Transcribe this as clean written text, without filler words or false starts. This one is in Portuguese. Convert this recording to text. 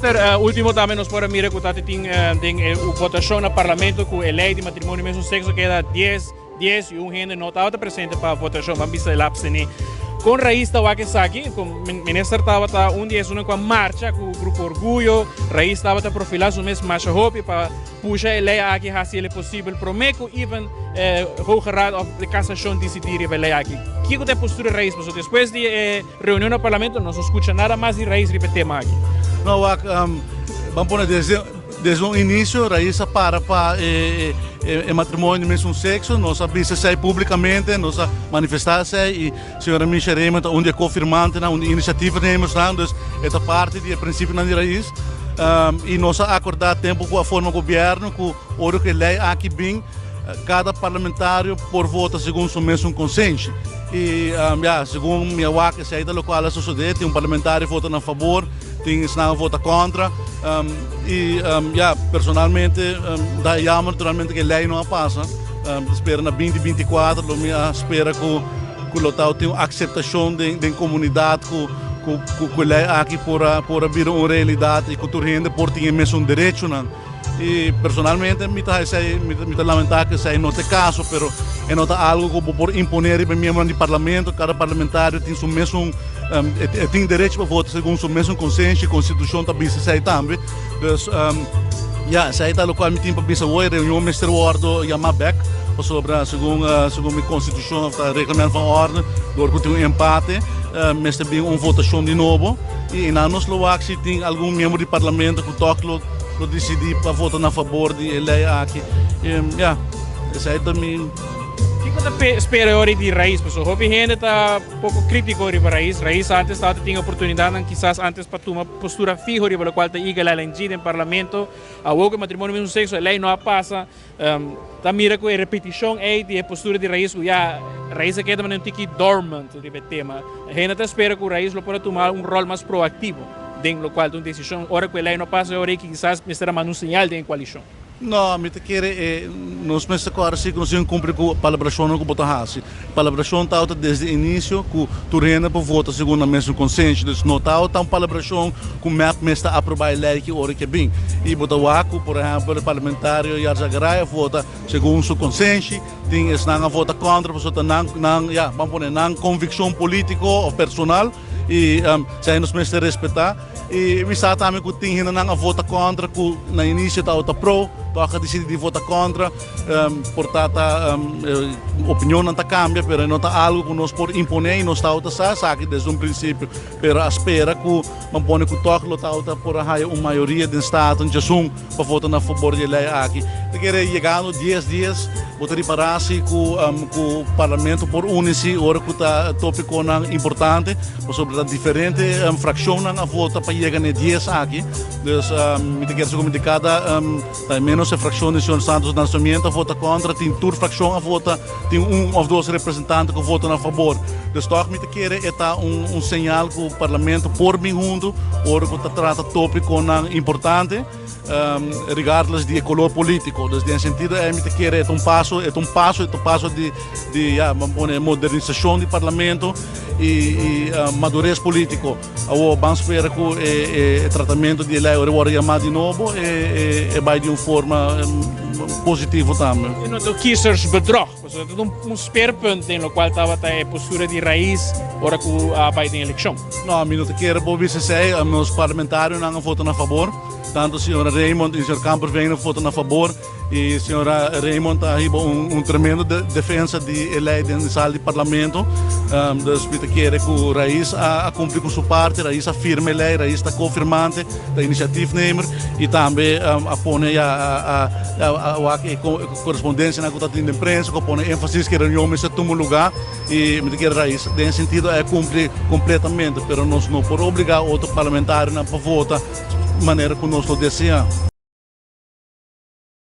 minister, último também nós podemos mirar que tem votação no parlamento com a lei de matrimônio mesmo sexo que era 10 e um gente não estava presente para a votação, mas bisa lá abstenir. Com raiz da aqui, com o ministro estava dia com a marcha com o grupo Orgulho, raiz estava a profilar o mesmo marcha hope para puxar a lei aqui se é possível, prometo even Hoge Raad de Cassação decidir a lei aqui. Que é a postura raiz, pessoal? Depois de reunião no parlamento, não se escuta nada mais de raiz repetir mais aqui. Não, vamos pôr desde o início, raiz para matrimônio mesmo sexo, nós avisamos publicamente, nós manifestamos e a senhora Michelle Raymond onde é confirmante, onde iniciativa temos, então essa parte do princípio na raiz e nós acordar tempo com a forma do governo, com o que lei aqui bem, cada parlamentário por voto segundo o mesmo consenso. E segundo minha waka, se aí da local sucede, tem parlamentário vota a favor, tem um vota contra personalmente dá jammer naturalmente que a lei não passa. Espero na 2024, espero que o local tenha aceitação da comunidade que a lei aqui por vir uma realidade e que a gente por ter mesmo direito. E personalmente me lamentar que isso não é caso, mas é algo que por imponer para membro do parlamento, cada parlamentário tem o mesmo tem direito para votar segundo o mesmo consenso, a Constituição também se também. Então, se aí o qual me tem para pensar hoje, reunião Mr. Wardo e a Mabec, segundo a Constituição, o regulamento de ordem, door que tem um empate, mas também uma votação de novo, e na nossa Eslováquia tem algum membro do parlamento que toca para decidir para votar a favor da lei aqui. Isso aí também. O que você espera hoje de raiz, pessoal? Houve gente está um pouco crítico sobre a raiz. Raiz antes tinha oportunidade, quizás antes para tomar postura fija, pelo qual está igual no parlamento. A outra matrimônio mesmo sexo, a lei não passa. Tá mira com a repetição aí de postura de raiz, a raiz aqui também não tem dormant de tema. A gente espera que a raiz pode tomar um rol mais proativo. Dentro do qual tem decisão, hora que a lei não passa, hora que quizás será um sinal de coalição. Não, me quer nós pensamos agora se nós cumprir com a palabração que botar assim. A palabração está desde o início que tu renda para votar segundo o mesmo consenso. Então não está uma palabração que o MEP está aprovar a lei que hora que bem. E botar o ACU, por exemplo, o parlamentário Yarzagaray vota segundo o seu consenso. Tem esse não vota contra, porque não convicção política ou personal. E se aí nós precisamos respeitar e me sabe também que tem ainda não vota contra que na início está outra pro toca decidir votar contra portanto a opinião não está cambia mas não está algo que nós por imponer e nós está outra sabe desde um princípio mas espera que man pone que toca lo está outra por uma maioria do estado de assunto para votar a favor da lei aqui te querer chegando 10 dias botar reparar-se que o parlamento por unir-se ora que está tópico importante sobre a diferente fração na vota para chegar a 10 aqui então me te quero que cada menos a fração de Sr. Santos Nascimento vota contra, tem toda fração a vota, tem ou dois representantes que votam a favor. Então, toch me te quero é um sinal que o parlamento por bem junto, ora que trata tópico importante, regardless de color político. Então, nesse sentido, me te quero é um passo de modernização do parlamento e madurez político. Vamos esperar que o tratamento de lei agora chamado de novo vai de uma forma positiva também. E não tem kiezersbedrog, um speerpunt no qual estava a postura de raiz ora que vai ter eleição. Não, a minuto que era bom dizer, os parlamentários não votam a favor. Tanto a senhora Raymond e o senhor Campos vêm votam a favor e a senhora Raymond está aí tremendo defesa de lei dentro da sala do parlamento. Então, quer que o Raiz cumprir com sua parte, o Raiz afirma a lei, o Raiz está confirmante da iniciativa nemer e também põe a correspondência na que está tendo imprensa, que põe ênfase que a reunião está tomando lugar e me quer Raiz. Nesse sentido, cumprir completamente, mas nós não podemos obrigar outro parlamentário a votar de maneira que nós lo desejamos.